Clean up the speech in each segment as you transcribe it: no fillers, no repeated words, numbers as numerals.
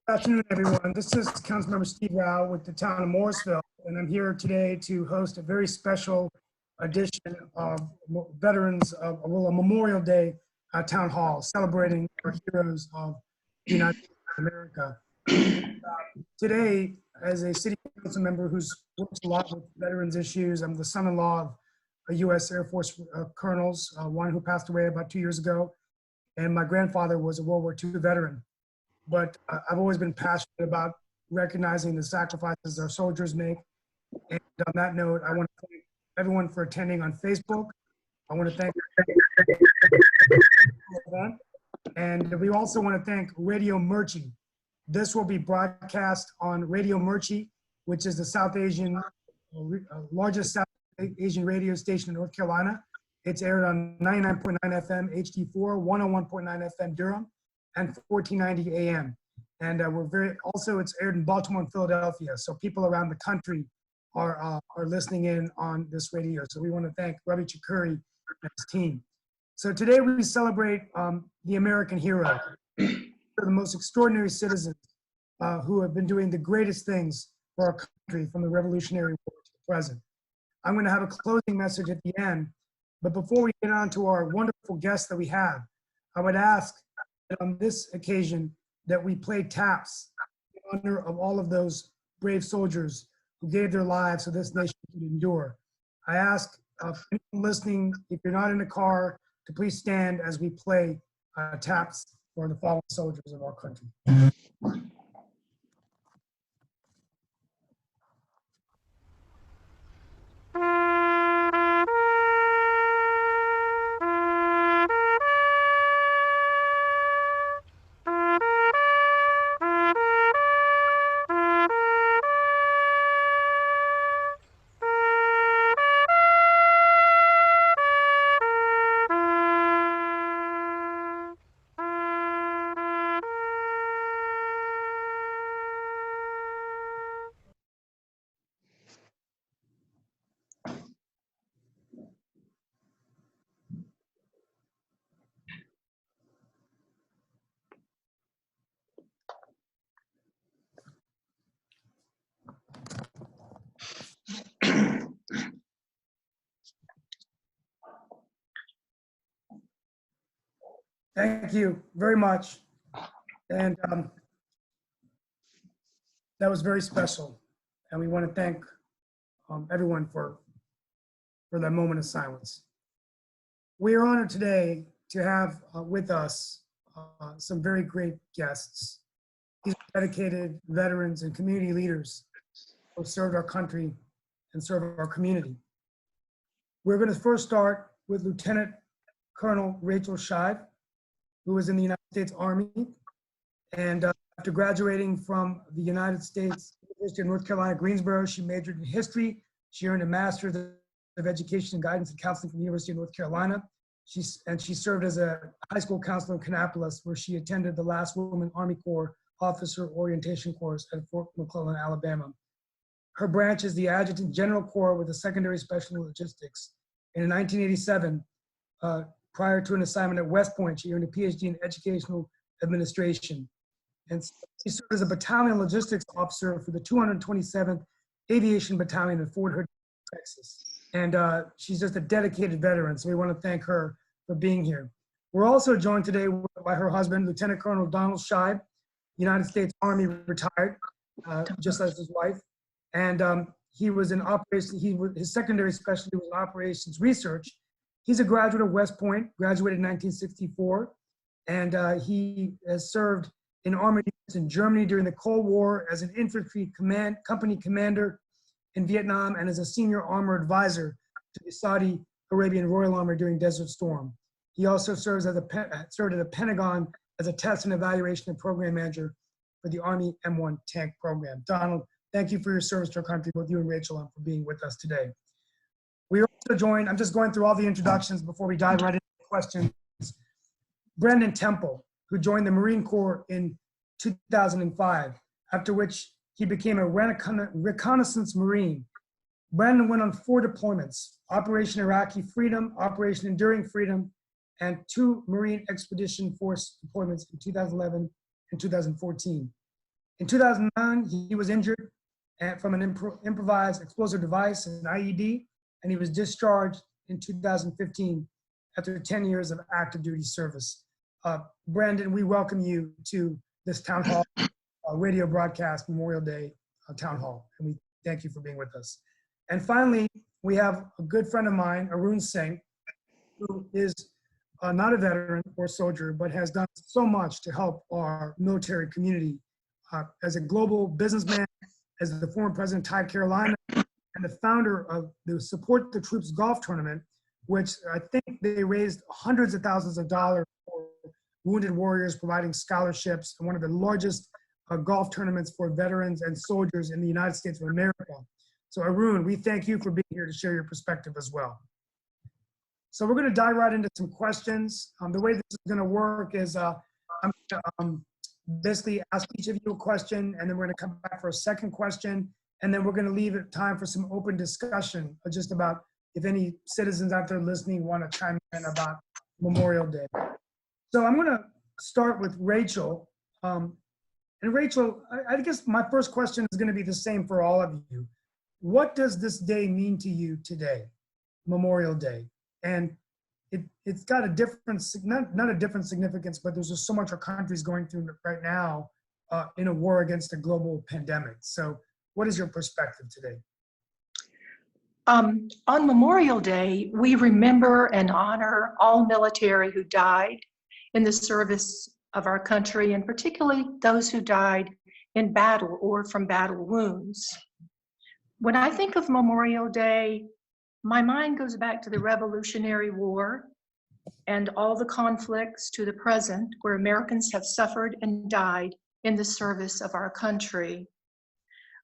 Good afternoon, everyone. This is Councilmember Steve Rao with the town of Morrisville, and I'm here today to host a very special edition of Veterans of a Memorial Day Town Hall, celebrating our heroes of the United States of America. Today, as a city council member who's works a lot with veterans issues, I'm the son-in-law of a U.S. Air Force colonels, one who passed away about 2 years ago, and my grandfather was a World War II veteran. But I've always been passionate about recognizing the sacrifices our soldiers make. And on that note, I want to thank everyone for attending on Facebook. I want to thank and we also want to thank Radio Murchie. This will be broadcast on Radio Murchie, which is the South Asian, largest South Asian radio station in North Carolina. It's aired on 99.9 FM HD4, 101.9 FM Durham, and 1490 AM. And it's aired in Baltimore and Philadelphia. So people around the country are listening in on this radio. So we want to thank Ravi Chakuri and his team. So today we celebrate the American hero, the most extraordinary citizens who have been doing the greatest things for our country from the Revolutionary War to the present. I'm going to have a closing message at the end, but before we get on to our wonderful guests that we have, I would ask that on this occasion that we play taps in honor of all of those brave soldiers who gave their lives so this nation could endure. I ask anyone listening, if you're not in a car, to please stand as we play taps for the fallen soldiers of our country. Thank you very much. And that was very special. And we want to thank everyone for that moment of silence. We are honored today to have with us some very great guests. These are dedicated veterans and community leaders who have served our country and served our community. We're going to first start with Lieutenant Colonel Rachel Shive, who was in the United States Army. And after graduating from the United States University of North Carolina, Greensboro, she majored in history. She earned a Master's of Education and Guidance and Counseling from the University of North Carolina. She served as a high school counselor in Kannapolis, where she attended the last woman Army Corps officer orientation course at Fort McClellan, Alabama. Her branch is the Adjutant General Corps with a secondary special in logistics. And in 1987, prior to an assignment at West Point, she earned a PhD in educational administration. And she served as a battalion logistics officer for the 227th Aviation Battalion in Fort Hood, Texas. And she's just a dedicated veteran, so we want to thank her for being here. We're also joined today by her husband, Lieutenant Colonel Donald Shive, United States Army retired, just as his wife. And he was in operations, his secondary specialty was in operations research. He's a graduate of West Point, graduated in 1964, and he has served in army units in Germany during the Cold War as an infantry company commander in Vietnam and as a senior armor advisor to the Saudi Arabian Royal Army during Desert Storm. He also served at the Pentagon as a test and evaluation and program manager for the Army M1 tank program. Donald, thank you for your service to our country, both you and Rachel, and for being with us today. We are also joined, I'm just going through all the introductions before we dive right into the questions. Brendan Temple, who joined the Marine Corps in 2005, after which he became a reconnaissance Marine. Brendan went on 4 deployments: Operation Iraqi Freedom, Operation Enduring Freedom, and 2 Marine Expedition Force deployments in 2011 and 2014. In 2009, he was injured from an improvised explosive device, an IED, and he was discharged in 2015 after 10 years of active duty service. Brandon, we welcome you to this town hall radio broadcast Memorial Day town hall, and we thank you for being with us. And finally, we have a good friend of mine, Arun Singh, who is not a veteran or soldier, but has done so much to help our military community as a global businessman, as the former president of Tide Carolina, and the founder of the Support the Troops golf tournament, which I think they raised hundreds of thousands of dollars for wounded warriors, providing scholarships, and one of the largest golf tournaments for veterans and soldiers in the United States of America. So Arun, we thank you for being here to share your perspective as well. So we're going to dive right into some questions. The way this is going to work is I'm going to basically ask each of you a question, and then we're going to come back for a second question, and then we're going to leave it time for some open discussion just about if any citizens out there listening want to chime in about Memorial Day. So I'm going to start with Rachel. And Rachel, I guess my first question is going to be the same for all of you. What does this day mean to you today, Memorial Day? And it's got a different, not a different significance, but there's just so much our country's going through right now in a war against a global pandemic. So what is your perspective today? On Memorial Day, we remember and honor all military who died in the service of our country, and particularly those who died in battle or from battle wounds. When I think of Memorial Day, my mind goes back to the Revolutionary War and all the conflicts to the present where Americans have suffered and died in the service of our country.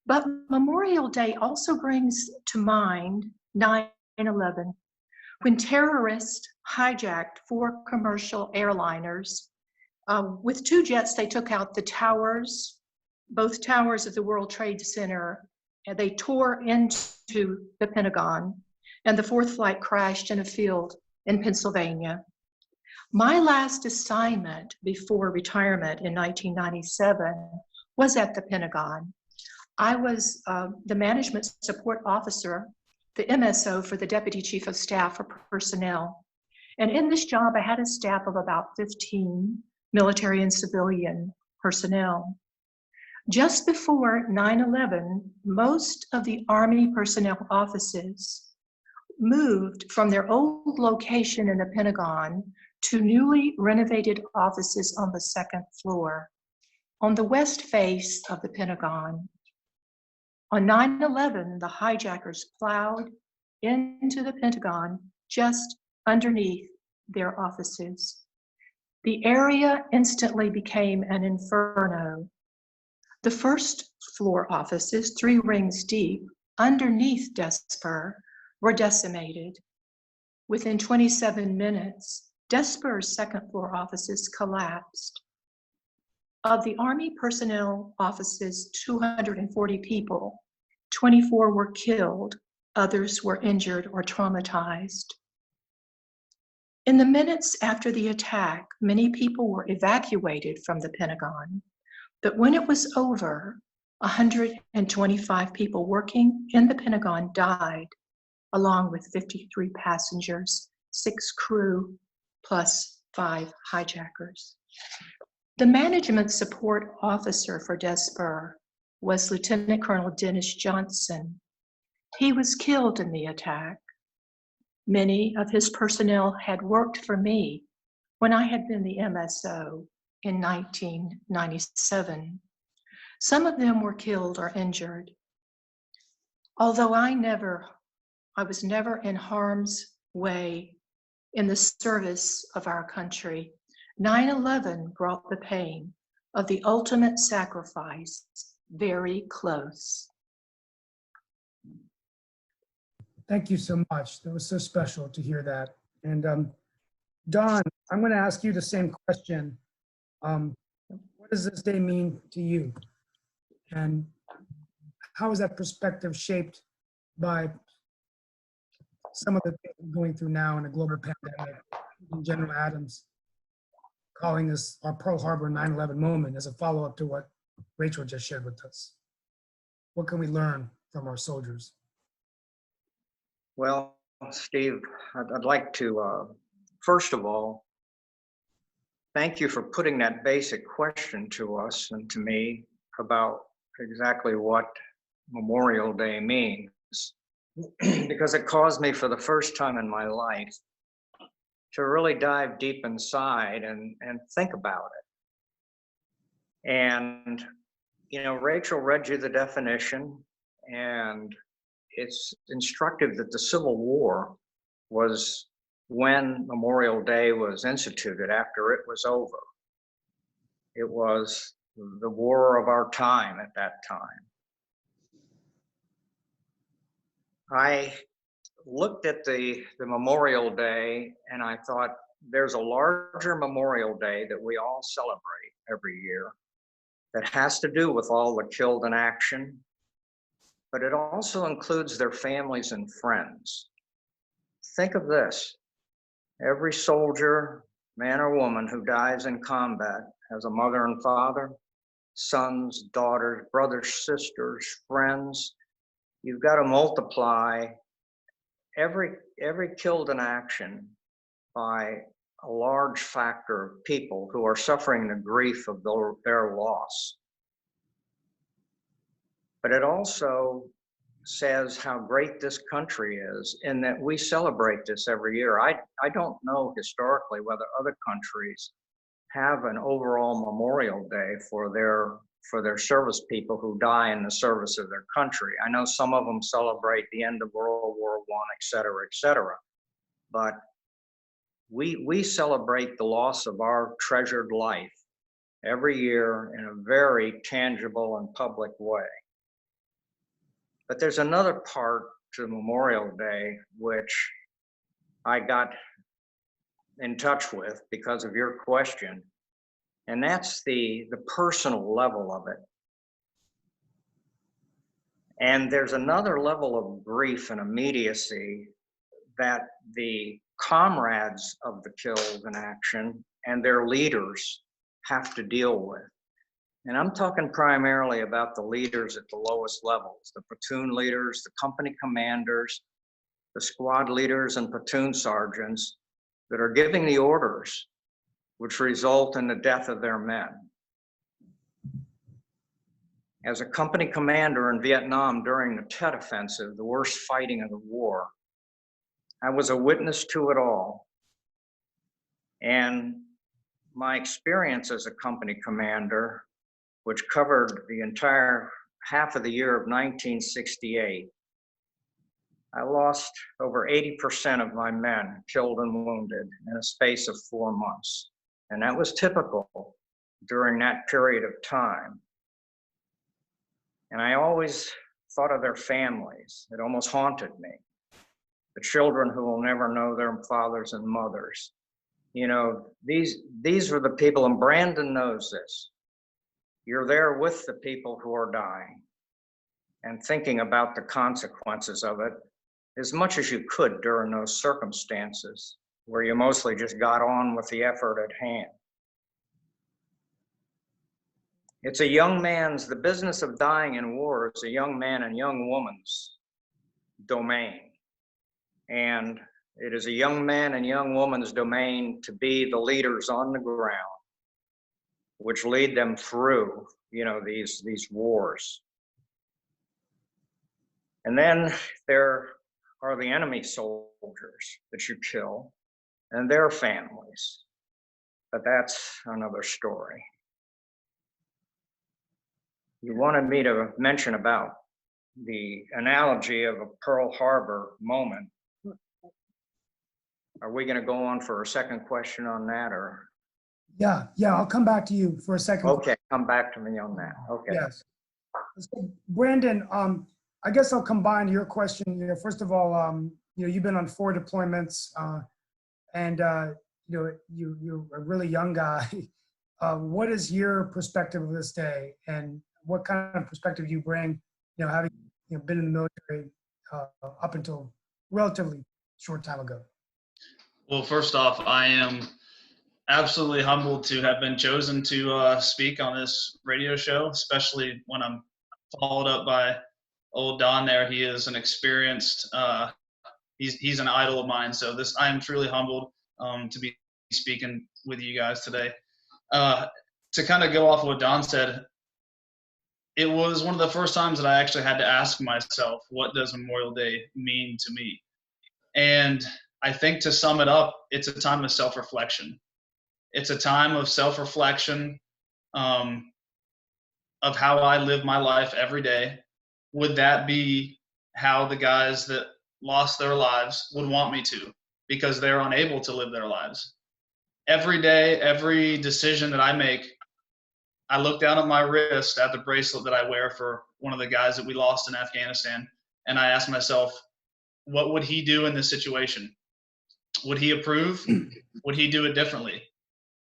But Memorial Day also brings to mind 9/11, when terrorists hijacked 4 commercial airliners. With 2 jets, they took out the towers, both towers of the World Trade Center, and they tore into the Pentagon, and the 4th flight crashed in a field in Pennsylvania. My last assignment before retirement in 1997 was at the Pentagon. I was the management support officer, the MSO for the Deputy Chief of Staff for Personnel. And in this job, I had a staff of about 15 military and civilian personnel. Just before 9/11, most of the Army personnel offices moved from their old location in the Pentagon to newly renovated offices on the 2nd floor, on the west face of the Pentagon. On 9/11, the hijackers plowed into the Pentagon just underneath their offices. The area instantly became an inferno. The 1st floor offices, 3 rings deep, underneath Desper, were decimated. Within 27 minutes, Desper's 2nd floor offices collapsed. Of the Army personnel offices, 240 people, 24 were killed, others were injured or traumatized. In the minutes after the attack, many people were evacuated from the Pentagon, but when it was over, 125 people working in the Pentagon died, along with 53 passengers, 6 crew, plus 5 hijackers. The management support officer for Desper was Lieutenant Colonel Dennis Johnson. He was killed in the attack. Many of his personnel had worked for me when I had been the MSO in 1997. Some of them were killed or injured. Although I was never in harm's way in the service of our country, 9/11 brought the pain of the ultimate sacrifice very close. Thank you so much. That was so special to hear that. And Don, I'm going to ask you the same question. What does this day mean to you? And how is that perspective shaped by some of the things we're going through now in a global pandemic? General Adams calling this our Pearl Harbor 9/11 moment as a follow-up to what Rachel just shared with us. What can we learn from our soldiers? Well, Steve, I'd like to, first of all, thank you for putting that basic question to us and to me about exactly what Memorial Day means, because it caused me for the first time in my life to really dive deep inside and think about it. And, you know, Rachel read you the definition, and it's instructive that the Civil War was when Memorial Day was instituted, after it was over. It was the war of our time at that time. I looked at the Memorial Day and I thought, there's a larger Memorial Day that we all celebrate every year that has to do with all the killed in action, but it also includes their families and friends. Think of this. Every soldier, man or woman, who dies in combat has a mother and father, sons, daughters, brothers, sisters, friends. You've got to multiply every killed in action by a large factor of people who are suffering the grief of their loss. But it also says how great this country is in that we celebrate this every year. I don't know historically whether other countries have an overall Memorial Day for their service people who die in the service of their country. I know some of them celebrate the end of World War I, et cetera, but we celebrate the loss of our treasured life every year in a very tangible and public way. But there's another part to Memorial Day which I got in touch with because of your question, and that's the personal level of it. And there's another level of grief and immediacy that the comrades of the killed in action and their leaders have to deal with. And I'm talking primarily about the leaders at the lowest levels, the platoon leaders, the company commanders, the squad leaders and platoon sergeants that are giving the orders which result in the death of their men. As a company commander in Vietnam during the Tet Offensive, the worst fighting of the war, I was a witness to it all. And my experience as a company commander, which covered the entire half of the year of 1968, I lost over 80% of my men killed and wounded in a space of 4 months. And that was typical during that period of time. And I always thought of their families. It almost haunted me. The children who will never know their fathers and mothers. You know, these were the people, and Brandon knows this. You're there with the people who are dying and thinking about the consequences of it as much as you could during those circumstances where you mostly just got on with the effort at hand. It's a young man's, the business of dying in war is a young man and young woman's domain. And it is a young man and young woman's domain to be the leaders on the ground, which lead them through, you know, these wars. And then there are the enemy soldiers that you kill and their families. But that's another story. You wanted me to mention about the analogy of a Pearl Harbor moment. Are we going to go on for a second question on that, or? Yeah, I'll come back to you for a second. Okay, come back to me on that. Okay. Yes. So, Brandon, I guess I'll combine your question. You know, first of all, you know, you've been on 4 deployments, and you know, you're a really young guy. What is your perspective of this day, and what kind of perspective do you bring? You know, having been in the military up until relatively short time ago. Well, first off, I am absolutely humbled to have been chosen to speak on this radio show, especially when I'm followed up by old Don there. He is an experienced, he's an idol of mine. So I am truly humbled to be speaking with you guys today. To kind of go off what Don said, it was one of the first times that I actually had to ask myself, what does Memorial Day mean to me? And I think to sum it up, it's a time of self-reflection. It's a time of self-reflection of how I live my life every day. Would that be how the guys that lost their lives would want me to, because they're unable to live their lives? Every day, every decision that I make, I look down at my wrist at the bracelet that I wear for one of the guys that we lost in Afghanistan, and I ask myself, what would he do in this situation? Would he approve? Would he do it differently?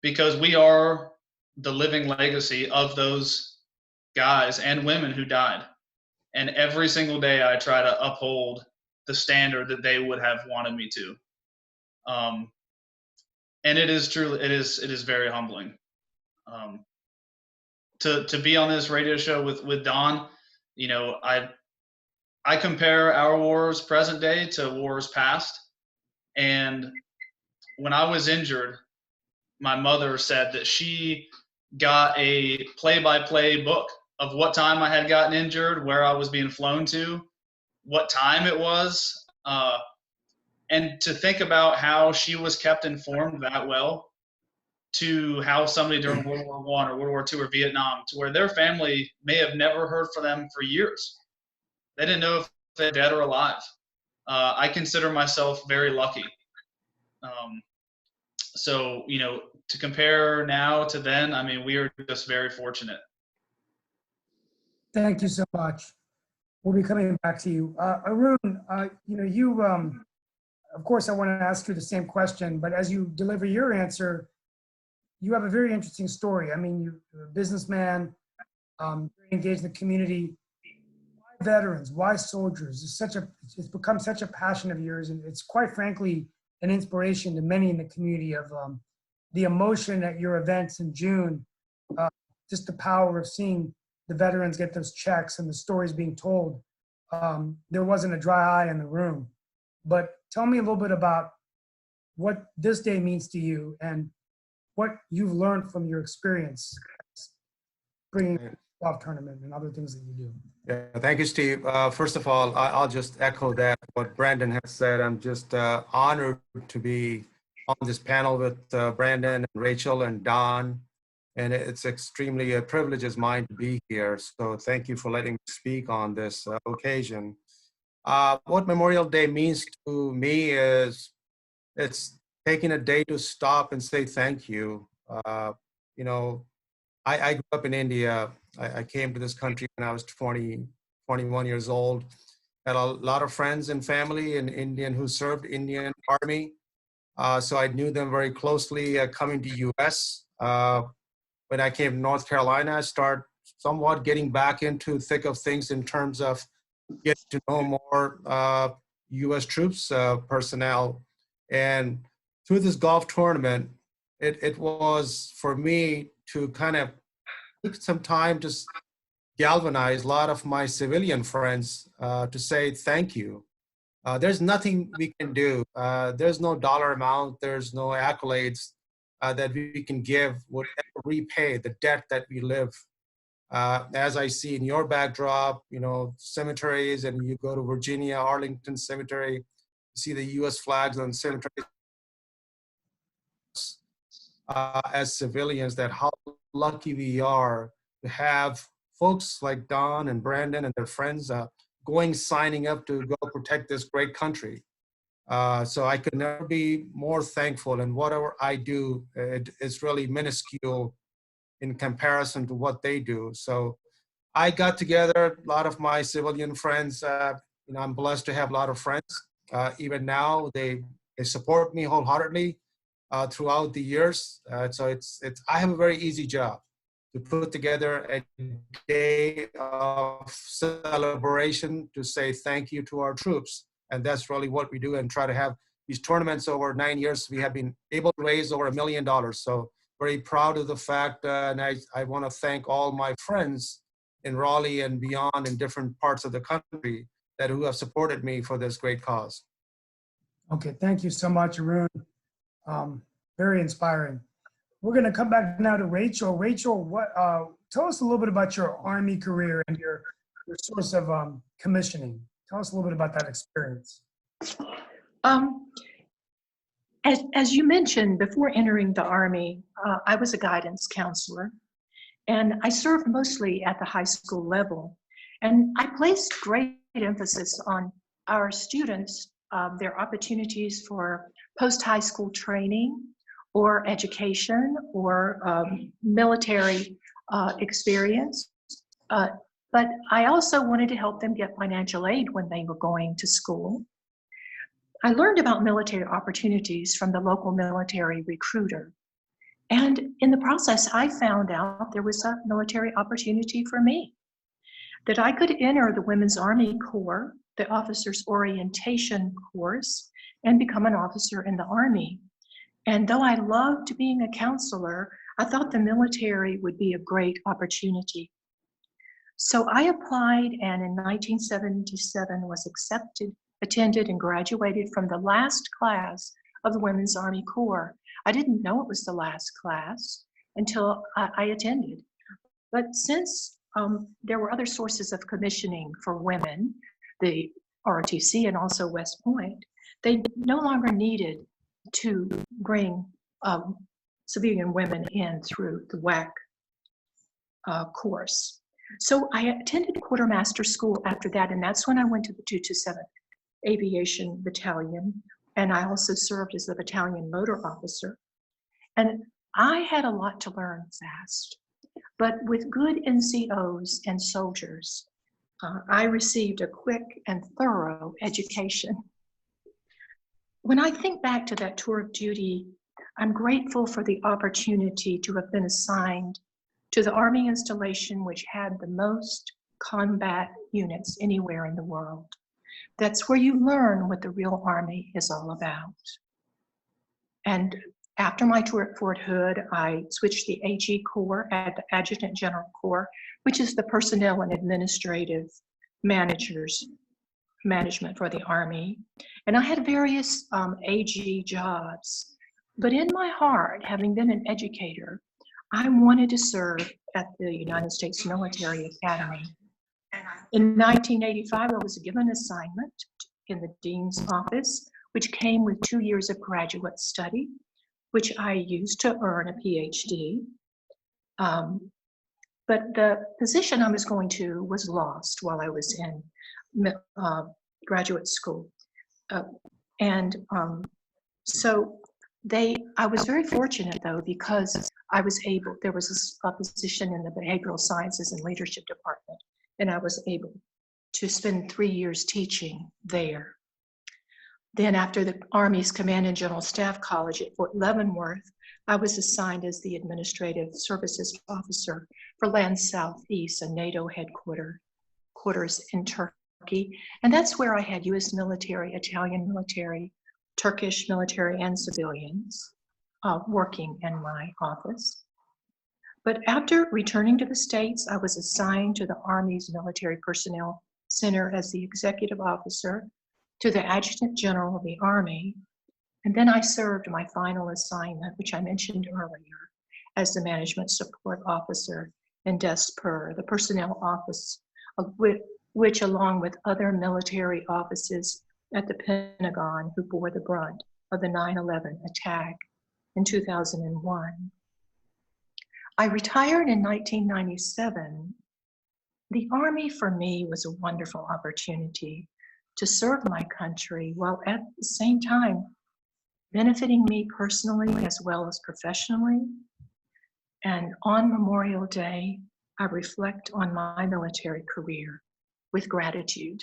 Because we are the living legacy of those guys and women who died. And every single day I try to uphold the standard that they would have wanted me to. And it is truly, it is very humbling. To be on this radio show with Don, you know, I compare our wars present day to wars past. And when I was injured, my mother said that she got a play-by-play book of what time I had gotten injured, where I was being flown to, what time it was. And to think about how she was kept informed that well, to how somebody during World War I or World War II or Vietnam, to where their family may have never heard from them for years. They didn't know if they're dead or alive. I consider myself very lucky. So, you know, to compare now to then, I mean, we are just very fortunate. Thank you so much. We'll be coming back to you. Arun, you know, you, of course, I want to ask you the same question, but as you deliver your answer, you have a very interesting story. I mean, you're a businessman, very engaged in the community. Why veterans? Why soldiers? It's become such a passion of yours, and it's quite frankly an inspiration to many in the community of the emotion at your events in June, just the power of seeing the veterans get those checks and the stories being told. There wasn't a dry eye in the room. But tell me a little bit about what this day means to you and what you've learned from your experience bringing golf tournament and other things that you do. Yeah, thank you, Steve. First of all, I'll just echo that what Brandon has said. I'm just honored to be on this panel with Brandon and Rachel and Don, and it's extremely a privilege of mine to be here. So thank you for letting me speak on this occasion. What Memorial Day means to me is it's taking a day to stop and say thank you. You know, I grew up in India. I came to this country when I was 21 years old. Had a lot of friends and family in Indian who served Indian Army. So I knew them very closely coming to US. When I came to North Carolina, I started somewhat getting back into thick of things in terms of getting to know more US troops personnel. And through this golf tournament, it was for me to kind of take some time to galvanize a lot of my civilian friends to say thank you. There's nothing we can do. There's no dollar amount. There's no accolades that we can give would ever repay the debt that we live. As I see in your backdrop, you know, cemeteries, and you go to Virginia, Arlington Cemetery, you see the US flags on cemeteries. As civilians, that how lucky we are to have folks like Don and Brandon and their friends signing up to go protect this great country. So I could never be more thankful, and whatever I do, it's really minuscule in comparison to what they do. So I got together a lot of my civilian friends. You know, I'm blessed to have a lot of friends. Even now, they support me wholeheartedly throughout the years. So I have a very easy job to put together a day of celebration to say thank you to our troops. And that's really what we do, and try to have these tournaments over 9 years, we have been able to raise over $1 million. So very proud of the fact, and I want to thank all my friends in Raleigh and beyond in different parts of the country that who have supported me for this great cause. Okay, thank you so much, Arun. Very inspiring. We're going to come back now to Rachel. Rachel, tell us a little bit about your Army career and your source of commissioning. Tell us a little bit about that experience. As you mentioned, before entering the Army, I was a guidance counselor, and I served mostly at the high school level. And I placed great emphasis on our students, their opportunities for post-high school training or education or military experience. But I also wanted to help them get financial aid when they were going to school. I learned about military opportunities from the local military recruiter. And in the process, I found out there was a military opportunity for me, that I could enter the Women's Army Corps, the Officers Orientation course, and become an officer in the Army. And though I loved being a counselor, I thought the military would be a great opportunity. So I applied, and in 1977 was accepted, attended, and graduated from the last class of the Women's Army Corps. I didn't know it was the last class until I attended. But since there were other sources of commissioning for women, the ROTC and also West Point, they no longer needed to bring civilian women in through the WAC course. So I attended quartermaster school after that, and that's when I went to the 227th Aviation Battalion, and I also served as the battalion motor officer. And I had a lot to learn fast, but with good NCOs and soldiers, I received a quick and thorough education. When I think back to that tour of duty, I'm grateful for the opportunity to have been assigned to the Army installation which had the most combat units anywhere in the world. That's where you learn what the real Army is all about. And after my tour at Fort Hood, I switched the AG Corps at the Adjutant General Corps, which is the personnel and administrative management for the Army. And I had various AG jobs. But in my heart, having been an educator, I wanted to serve at the United States Military Academy. In 1985, I was given an assignment in the Dean's office, which came with 2 years of graduate study, which I used to earn a PhD. But the position I was going to was lost while I was in graduate school. I was very fortunate though, because there was a position in the Behavioral Sciences and Leadership Department, and I was able to spend 3 years teaching there. Then after the Army's Command and General Staff College at Fort Leavenworth, I was assigned as the Administrative Services Officer for Land Southeast, a NATO headquarters in Turkey. And that's where I had US military, Italian military, Turkish military, and civilians working in my office. But after returning to the States, I was assigned to the Army's Military Personnel Center as the executive officer to the Adjutant General of the Army. And then I served my final assignment, which I mentioned earlier, as the Management Support Officer in DESPER, the personnel office, which along with other military offices at the Pentagon who bore the brunt of the 9/11 attack in 2001. I retired in 1997. The Army for me was a wonderful opportunity to serve my country while at the same time benefiting me personally as well as professionally. And on Memorial Day, I reflect on my military career with gratitude.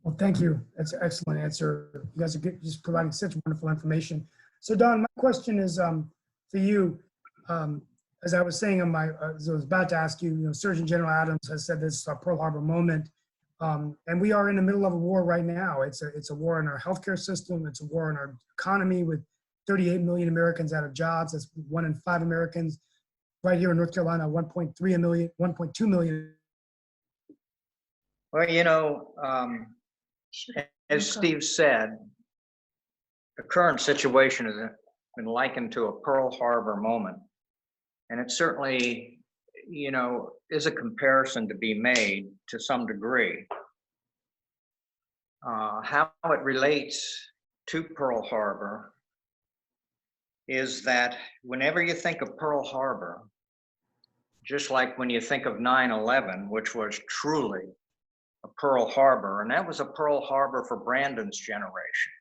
Well, thank you. That's an excellent answer. You guys are just providing such wonderful information. So Don, my question is for you. As I was saying as I was about to ask you, Surgeon General Adams has said this Pearl Harbor moment. And we are in the middle of a war right now. It's a war in our healthcare system. It's a war in our economy with 38 million Americans out of jobs. That's 1 in 5 Americans. Right here in North Carolina, 1.3 million, 1.2 million. Well, you know, as Steve said, the current situation has been likened to a Pearl Harbor moment. And it certainly, you know, is a comparison to be made to some degree. How it relates to Pearl Harbor is that whenever you think of Pearl Harbor, just like when you think of 9/11, which was truly a Pearl Harbor, and that was a Pearl Harbor for Brandon's generation.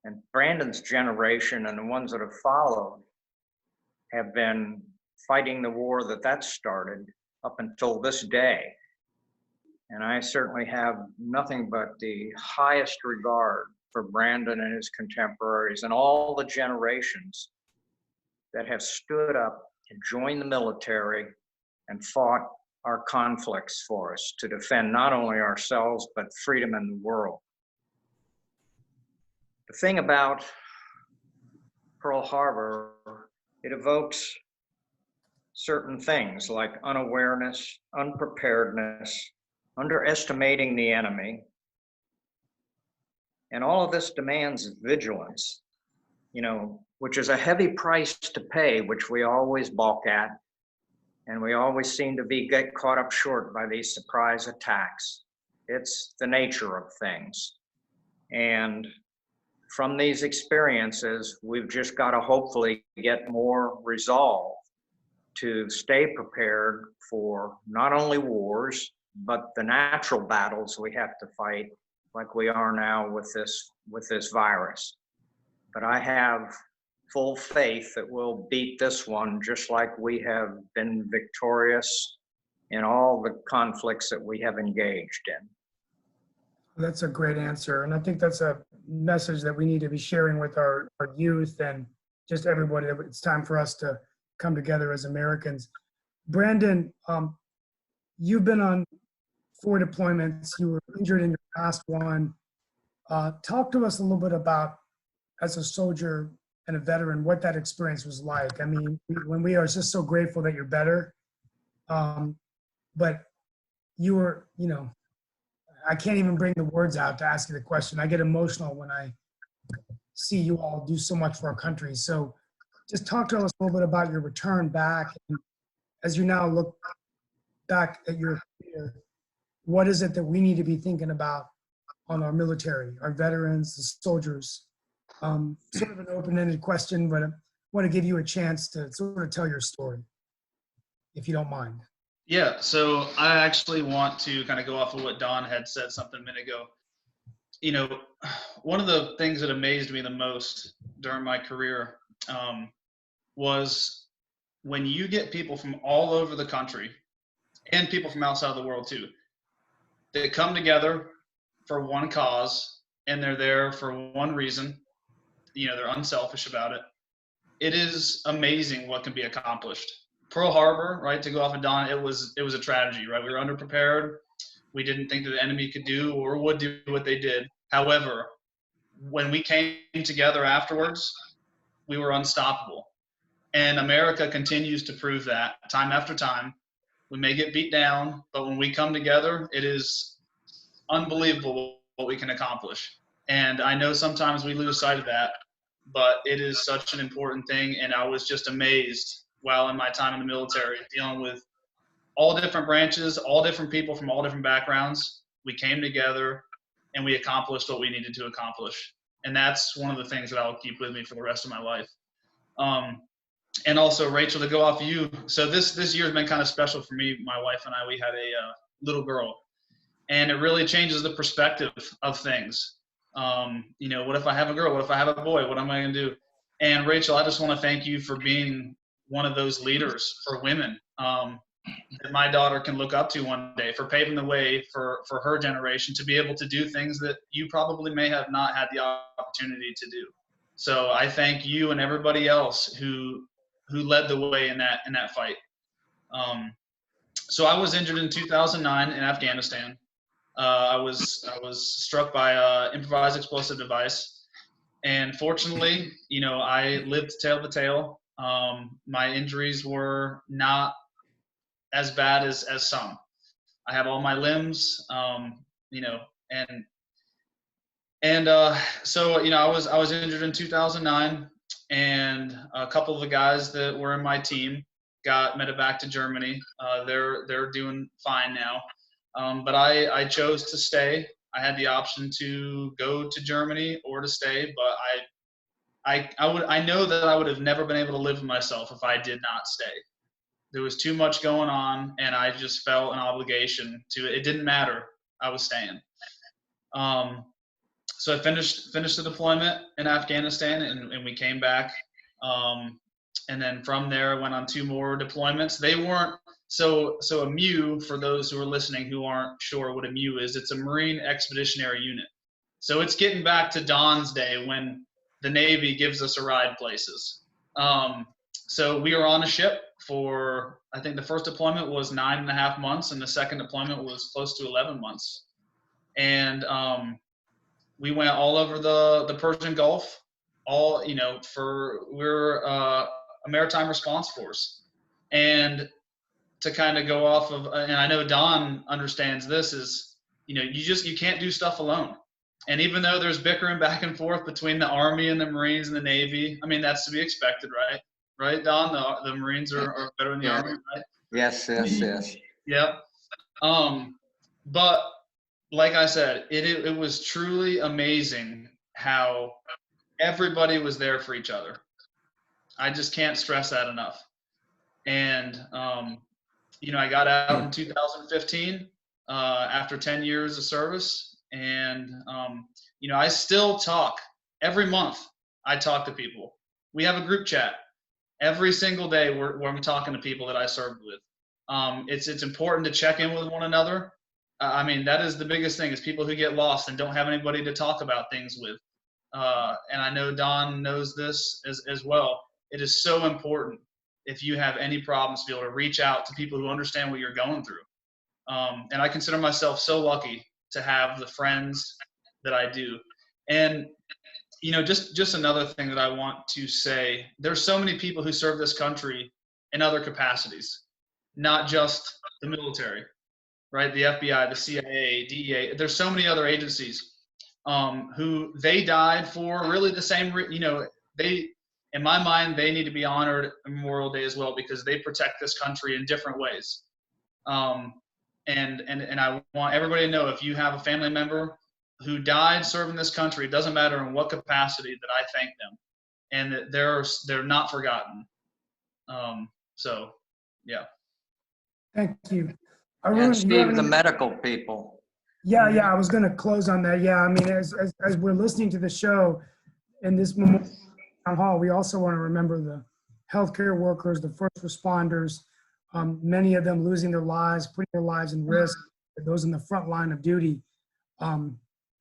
And Brandon's generation and the ones that have followed have been fighting the war that started up until this day. And I certainly have nothing but the highest regard for Brandon and his contemporaries and all the generations that have stood up and joined the military and fought our conflicts for us to defend not only ourselves, but freedom in the world. The thing about Pearl Harbor, it evokes certain things like unawareness, unpreparedness, underestimating the enemy. And all of this demands vigilance, you know, which is a heavy price to pay, which we always balk at. And we always seem to get caught up short by these surprise attacks. It's the nature of things. And from these experiences, we've just got to hopefully get more resolve to stay prepared for not only wars, but the natural battles we have to fight, like we are now with this virus. But I have full faith that we'll beat this one, just like we have been victorious in all the conflicts that we have engaged in. That's a great answer. And I think that's a message that we need to be sharing with our youth and just everybody. It's time for us to come together as Americans. Brandon, you've been on 4 deployments. You were injured in your last one. Talk to us a little bit about, as a soldier and a veteran, what that experience was like. I mean, when we are just so grateful that you're better, but you were, you know, I can't even bring the words out to ask you the question. I get emotional when I see you all do so much for our country. So just talk to us a little bit about your return back. And as you now look back at your career, what is it that we need to be thinking about on our military, our veterans, the soldiers? Sort of an open-ended question, but I want to give you a chance to sort of tell your story, if you don't mind. Yeah, so I actually want to kind of go off of what Don had said something a minute ago. You know, one of the things that amazed me the most during my career was when you get people from all over the country and people from outside of the world too, that come together for one cause and they're there for one reason. You know, they're unselfish about it. It is amazing what can be accomplished. Pearl Harbor, right, to go off of Don, it was a tragedy, right? We were underprepared. We didn't think that the enemy could do or would do what they did. However, when we came together afterwards, we were unstoppable. And America continues to prove that time after time. We may get beat down, but when we come together, it is unbelievable what we can accomplish. And I know sometimes we lose sight of that, but it is such an important thing. And I was just amazed while in my time in the military, dealing with all different branches, all different people from all different backgrounds. We came together and we accomplished what we needed to accomplish. And that's one of the things that I'll keep with me for the rest of my life. And also, Rachel, to go off of you. So this year has been kind of special for me. My wife and I, we had a little girl, and it really changes the perspective of things. You know, what if I have a girl? What if I have a boy? What am I going to do? And Rachel, I just want to thank you for being one of those leaders for women that my daughter can look up to one day, for paving the way for her generation to be able to do things that you probably may have not had the opportunity to do. So I thank you and everybody else who led the way in that fight. So I was injured in 2009 in Afghanistan. I was struck by improvised explosive device, and fortunately, I lived to tell the tale. My injuries were not as bad as some. I have all my limbs, and so I was injured in 2009, and a couple of the guys that were in my team got medevac to Germany. They're doing fine now, but I chose to stay. I had the option to go to Germany or to stay, but I know that I would have never been able to live with myself if I did not stay. There was too much going on, and I just felt an obligation to. It didn't matter. I was staying. So I finished the deployment in Afghanistan, and we came back. And then from there, I went on 2 more deployments. They weren't so a MEU, for those who are listening who aren't sure what a MEU is, it's a Marine Expeditionary Unit. So it's getting back to Don's day when the Navy gives us a ride places. So we were on a ship for, I think the first deployment was 9.5 months, and the second deployment was close to 11 months. And we went all over the Persian Gulf, we're a maritime response force. And to kind of go off of, and I know Don understands this, is, you can't do stuff alone. And even though there's bickering back and forth between the Army and the Marines and the Navy, I mean, that's to be expected, right? Right, Don? The Marines are better than the Yeah. Army, right? Yes. Yep. But like I said, it was truly amazing how everybody was there for each other. I just can't stress that enough. And I got out in 2015 after 10 years of service, and I still talk every month. I talk to people. We have a group chat every single day where I'm talking to people that I served with. It's important to check in with one another. I mean, that is the biggest thing, is people who get lost and don't have anybody to talk about things with. And I know Don knows this as well. It is so important, if you have any problems, to be able to reach out to people who understand what you're going through. And I consider myself so lucky to have the friends that I do. And, just another thing that I want to say, there's so many people who serve this country in other capacities, not just the military, right? The FBI, the CIA, DEA, there's so many other agencies who they died for really the same, in my mind, they need to be honored on Memorial Day as well, because they protect this country in different ways. And I want everybody to know, if you have a family member who died serving this country, it doesn't matter in what capacity, that I thank them, and that they're not forgotten. So, yeah. Thank you. Arun, And do you have Steve, the any- medical people. Yeah, I was going to close on that. Yeah, I mean, as we're listening to the show in this Memorial Town Hall, we also want to remember the healthcare workers, the first responders, many of them losing their lives, putting their lives in risk, those in the front line of duty.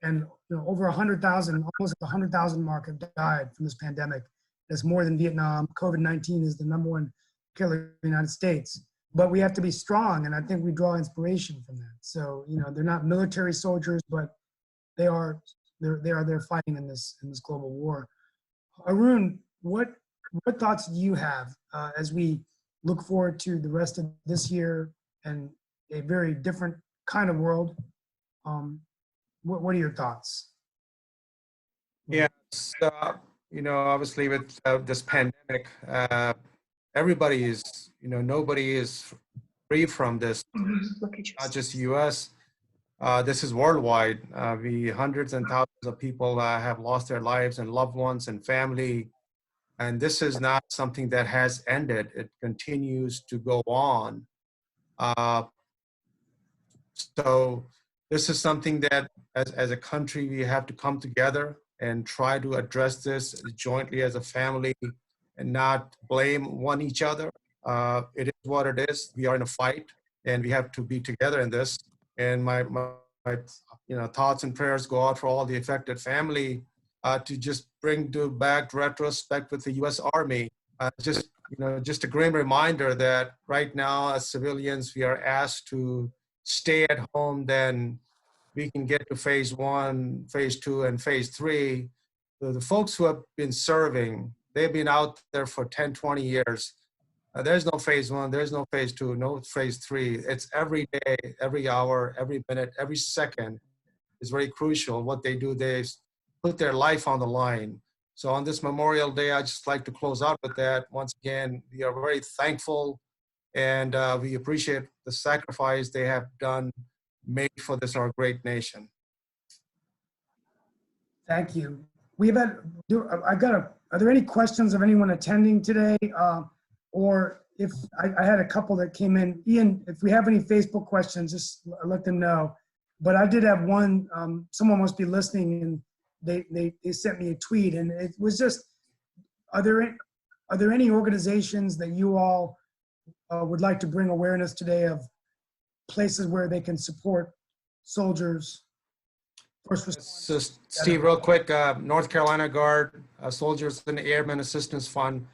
And over 100,000, almost at the 100,000 mark, have died from this pandemic. That's more than Vietnam. COVID-19 is the #1 killer in the United States. But we have to be strong, and I think we draw inspiration from that. So, they're not military soldiers, but they're there fighting in this global war. Arun, what thoughts do you have as we look forward to the rest of this year and a very different kind of world? What are your thoughts? Yes, obviously with this pandemic, everybody is, nobody is free from this, Look at not just yourself. US. This is worldwide. Hundreds and thousands of people have lost their lives and loved ones and family. And this is not something that has ended. It continues to go on. So this is something that as a country, we have to come together and try to address this jointly as a family and not blame one each other. It is what it is. We are in a fight and we have to be together in this. And my thoughts and prayers go out for all the affected family to just bring back retrospect with the U.S. Army. Just a grim reminder that right now as civilians, we are asked to stay at home than we can get to phase 1, phase 2, and phase 3. The folks who have been serving, they've been out there for 10, 20 years. There's no phase 1, there's no phase 2, no phase 3. It's every day, every hour, every minute, every second is very crucial. What they do, they put their life on the line. So on this Memorial Day, I just like to close out with that. Once again, we are very thankful and we appreciate the sacrifice they have done, made for this, our great nation. Thank you. Are there any questions of anyone attending today? Or if I had a couple that came in. Ian, if we have any Facebook questions, just let them know. But I did have one, someone must be listening, and they sent me a tweet, and it was just, are there any organizations that you all would like to bring awareness today of places where they can support soldiers, first responders? So Steve, real quick, North Carolina Guard, Soldiers and Airmen Assistance Fund.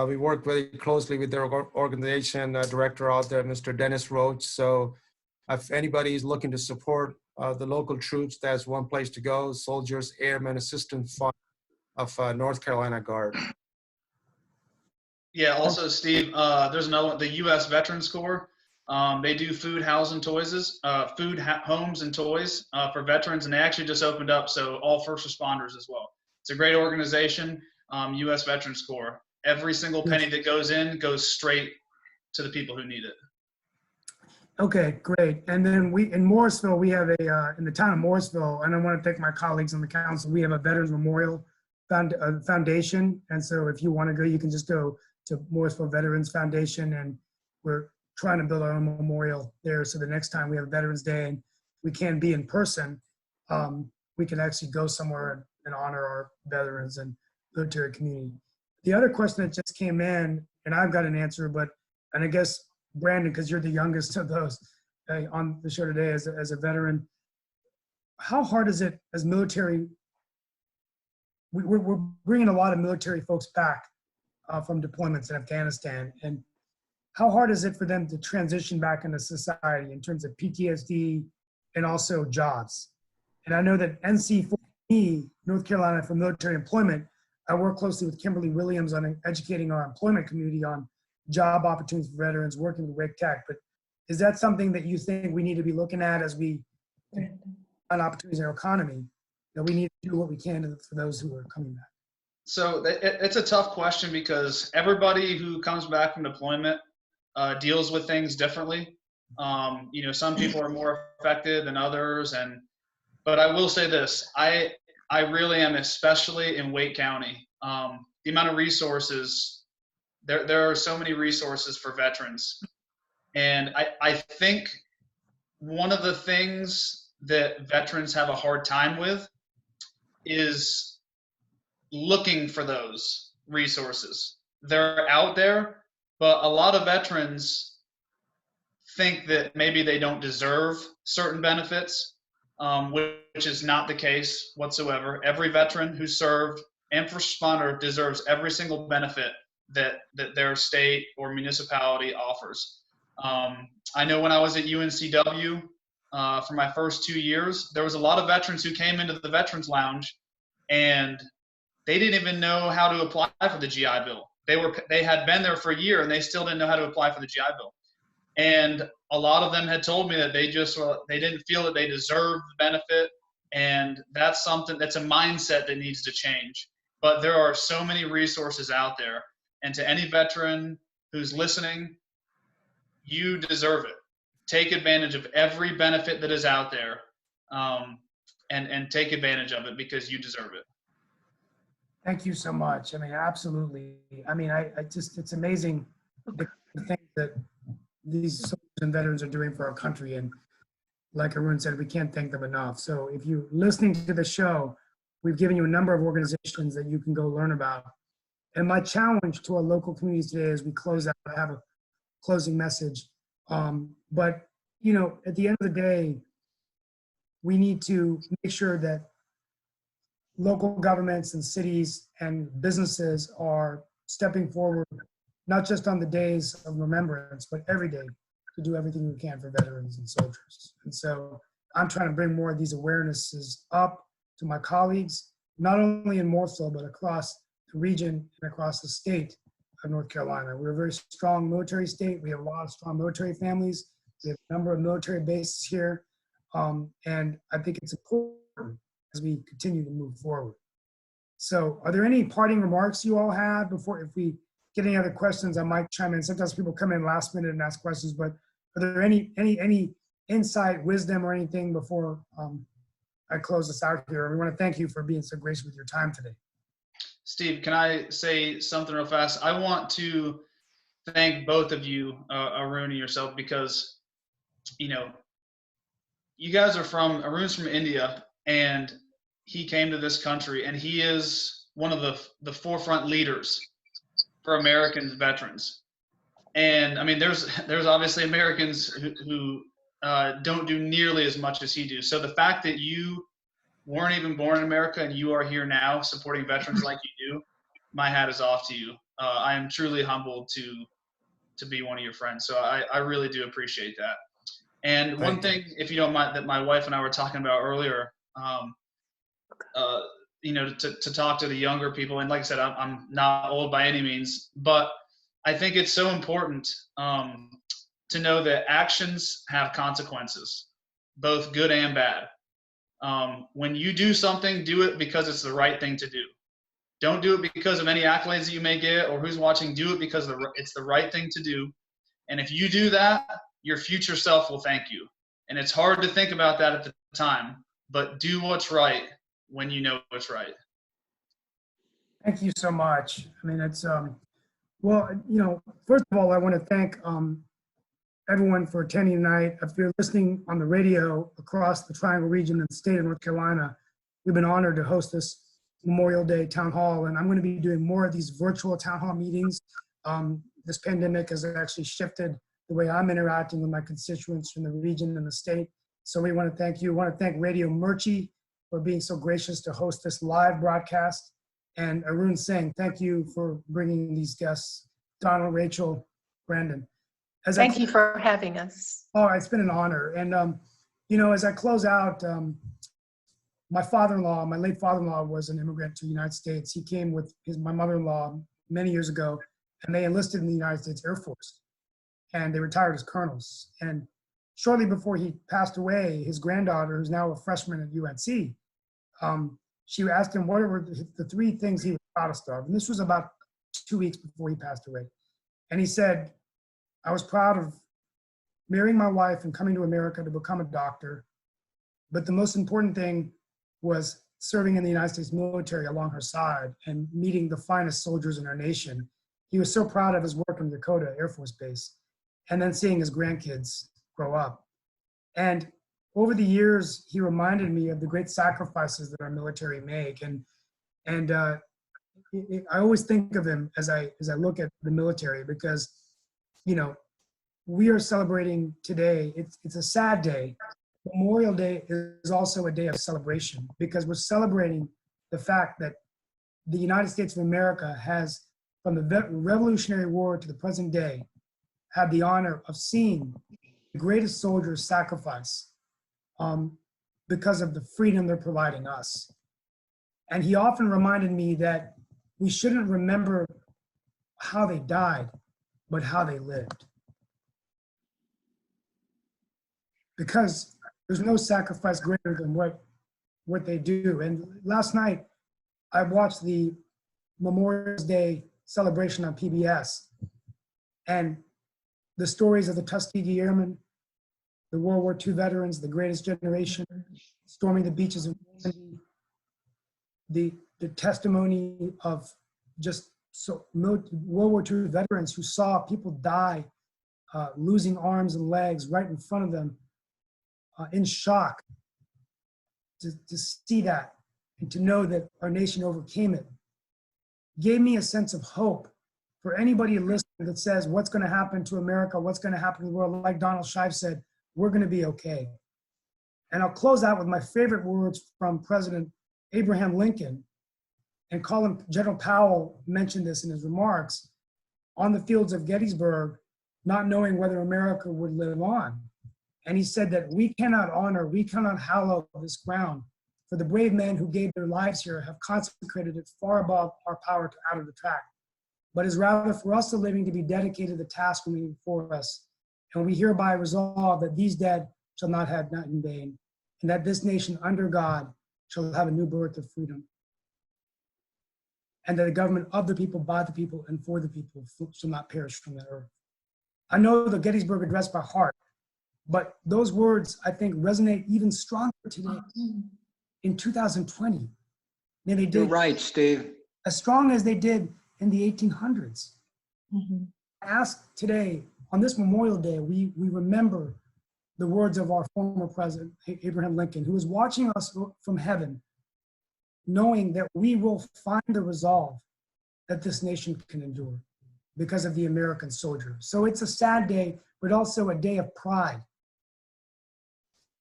We work very closely with their organization director out there, Mr. Dennis Roach. So if anybody is looking to support the local troops, that's one place to go, Soldiers Airmen Assistance Fund of North Carolina Guard. Yeah, also, Steve, there's another one, the U.S. Veterans Corps. They do food, homes, and toys for veterans, and they actually just opened up, so all first responders as well. It's a great organization, U.S. Veterans Corps. Every single penny that goes in goes straight to the people who need it. Okay, great. And then in Morrisville, we have in the town of Morrisville, and I want to thank my colleagues on the council, we have a Veterans Memorial Foundation. And so if you want to go, you can just go to Morrisville Veterans Foundation, and we're trying to build our own memorial there. So the next time we have Veterans Day and we can be in person, we can actually go somewhere and honor our veterans and military community. The other question that just came in, and I've got an answer, and I guess Brandon, because you're the youngest of those on the show today as a veteran, how hard is it as military? We're bringing a lot of military folks back from deployments in Afghanistan, and how hard is it for them to transition back into society in terms of PTSD and also jobs? And I know that NC4E, North Carolina for Military Employment, I work closely with Kimberly Williams on educating our employment community on job opportunities for veterans working with WIC Tech. But is that something that you think we need to be looking at as we find opportunities in our economy, that we need to do what we can for those who are coming back? So it's a tough question because everybody who comes back from deployment deals with things differently. Some people are more affected than others, but I will say this: I really am, especially in Wake County. The amount of resources, there are so many resources for veterans. And I think one of the things that veterans have a hard time with is looking for those resources. They're out there, but a lot of veterans think that maybe they don't deserve certain benefits, which is not the case whatsoever. Every veteran who served and first responder deserves every single benefit that their state or municipality offers. I know when I was at UNCW for my first 2 years, there was a lot of veterans who came into the Veterans Lounge and they didn't even know how to apply for the GI Bill. They had been there for a year and they still didn't know how to apply for the GI Bill. And a lot of them had told me that they didn't feel that they deserved the benefit. And that's a mindset that needs to change. But there are so many resources out there. And to any veteran who's listening, you deserve it. Take advantage of every benefit that is out there, and take advantage of it because you deserve it. Thank you so much. I mean, absolutely. I mean, it's amazing the things that these soldiers and veterans are doing for our country. And like Arun said, we can't thank them enough. So if you're listening to the show, we've given you a number of organizations that you can go learn about. And my challenge to our local communities today as we close out, I have a closing message. But, at the end of the day, we need to make sure that local governments and cities and businesses are stepping forward, not just on the days of remembrance, but every day to do everything we can for veterans and soldiers. And so I'm trying to bring more of these awarenesses up to my colleagues, not only in Morrisville, but across the region and across the state of North Carolina. We're a very strong military state. We have a lot of strong military families. We have a number of military bases here. And I think it's important as we continue to move forward. So are there any parting remarks you all have before, if we get any other questions, I might chime in. Sometimes people come in last minute and ask questions, but are there any insight, wisdom, or anything before I close this out here? We want to thank you for being so gracious with your time today. Steve, can I say something real fast? I want to thank both of you, Arun and yourself, because, you know, you guys are from, Arun's from India, and he came to this country, and he is one of the forefront leaders for American veterans. And I mean, there's obviously Americans who don't do nearly as much as he do. So the fact that you weren't even born in America and you are here now supporting veterans like you do, my hat is off to you. I am truly humbled to be one of your friends. So I really do appreciate that. And one thing, if you don't mind, that my wife and I were talking about earlier, you know, to talk to the younger people. And like I said, I'm not old by any means, but I think it's so important to know that actions have consequences, both good and bad. When you do something, do it because it's the right thing to do. Don't do it because of any accolades that you may get or who's watching. Do it because it's the right thing to do. And if you do that, your future self will thank you. And it's hard to think about that at the time, but do what's right when you know what's right. Thank you so much. I mean, it's, well, you know, first of all, I want to thank everyone for attending tonight. If you're listening on the radio across the Triangle region and the state of North Carolina, we've been honored to host this Memorial Day Town Hall, and I'm going to be doing more of these virtual town hall meetings. This pandemic has actually shifted the way I'm interacting with my constituents from the region and the state. So we want to thank you. We want to thank Radio Murchie for being so gracious to host this live broadcast. And Arun Singh, thank you for bringing these guests, Donald, Rachel, Brandon. Thank you for having us. Oh, it's been an honor. And, you know, as I close out, my father-in-law, my late father-in-law was an immigrant to the United States. He came with my mother-in-law many years ago, and they enlisted in the United States Air Force. And they retired as colonels. And shortly before he passed away, his granddaughter, who's now a freshman at UNC, she asked him what were the three things he was proudest of. And this was about 2 weeks before he passed away. And he said, I was proud of marrying my wife and coming to America to become a doctor. But the most important thing was serving in the United States military along her side and meeting the finest soldiers in our nation. He was so proud of his work in Dakota Air Force Base, and then seeing his grandkids grow up. And over the years, he reminded me of the great sacrifices that our military make. And I always think of him as I look at the military, because, you know, we are celebrating today. It's a sad day. Memorial Day is also a day of celebration, because we're celebrating the fact that the United States of America has, from the Revolutionary War to the present day, had the honor of seeing the greatest soldiers sacrifice because of the freedom they're providing us. And he often reminded me that we shouldn't remember how they died, but how they lived. Because there's no sacrifice greater than what they do. And last night, I watched the Memorial Day celebration on PBS, and the stories of the Tuskegee Airmen, the World War II veterans, the greatest generation, storming the beaches of Normandy, the testimony of just World War II veterans who saw people die, losing arms and legs right in front of them, in shock. To see that and to know that our nation overcame it gave me a sense of hope for anybody listening that says, what's going to happen to America? What's going to happen to the world? Like Donald Shive said, we're going to be okay. And I'll close out with my favorite words from President Abraham Lincoln. And General Powell mentioned this in his remarks on the fields of Gettysburg, not knowing whether America would live on. And he said that we cannot honor, we cannot hallow this ground, for the brave men who gave their lives here have consecrated it far above our power to out of the track. But is rather for us the living to be dedicated to the task remaining before us. And we hereby resolve that these dead shall not have not in vain, and that this nation under God shall have a new birth of freedom. And that the government of the people, by the people, and for the people shall not perish from the earth. I know the Gettysburg Address by heart, but those words, I think, resonate even stronger today in 2020 than they You're did, right, Steve. as strong as they did in the 1800s. Mhm. I ask today, on this Memorial Day, we remember the words of our former president, Abraham Lincoln, who is watching us from heaven, knowing that we will find the resolve that this nation can endure because of the American soldier. So it's a sad day, but also a day of pride.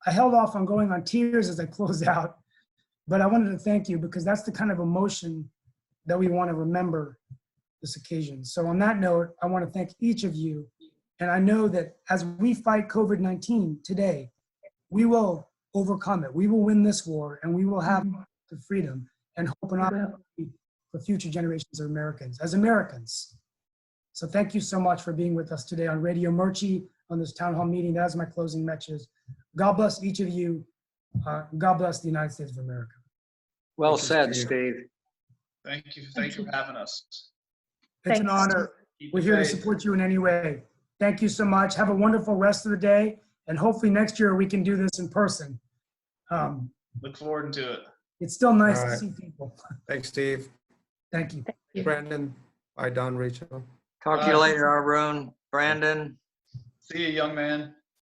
I held off on going on tears as I close out, but I wanted to thank you because that's the kind of emotion that we want to remember this occasion. So on that note, I want to thank each of you. And I know that as we fight COVID-19 today, we will overcome it. We will win this war, and we will have the freedom and hope and opportunity for future generations of Americans, as Americans. So thank you so much for being with us today on Radio Murchie, on this town hall meeting. That is my closing message. God bless each of you. God bless the United States of America. Well Thank you, said, Steve. Steve. Thank you. Thank you for having us. It's an Thanks. honor. Keep We're the here to faith. support you in any way. Thank you so much. Have a wonderful rest of the day. And hopefully next year we can do this in person. Look forward to it. It's still nice All to right. see people. Thanks, Steve. Thank you. Yeah. Brandon, bye, Don, Rachel. Talk to you later, Arun. Brandon. See you, young man.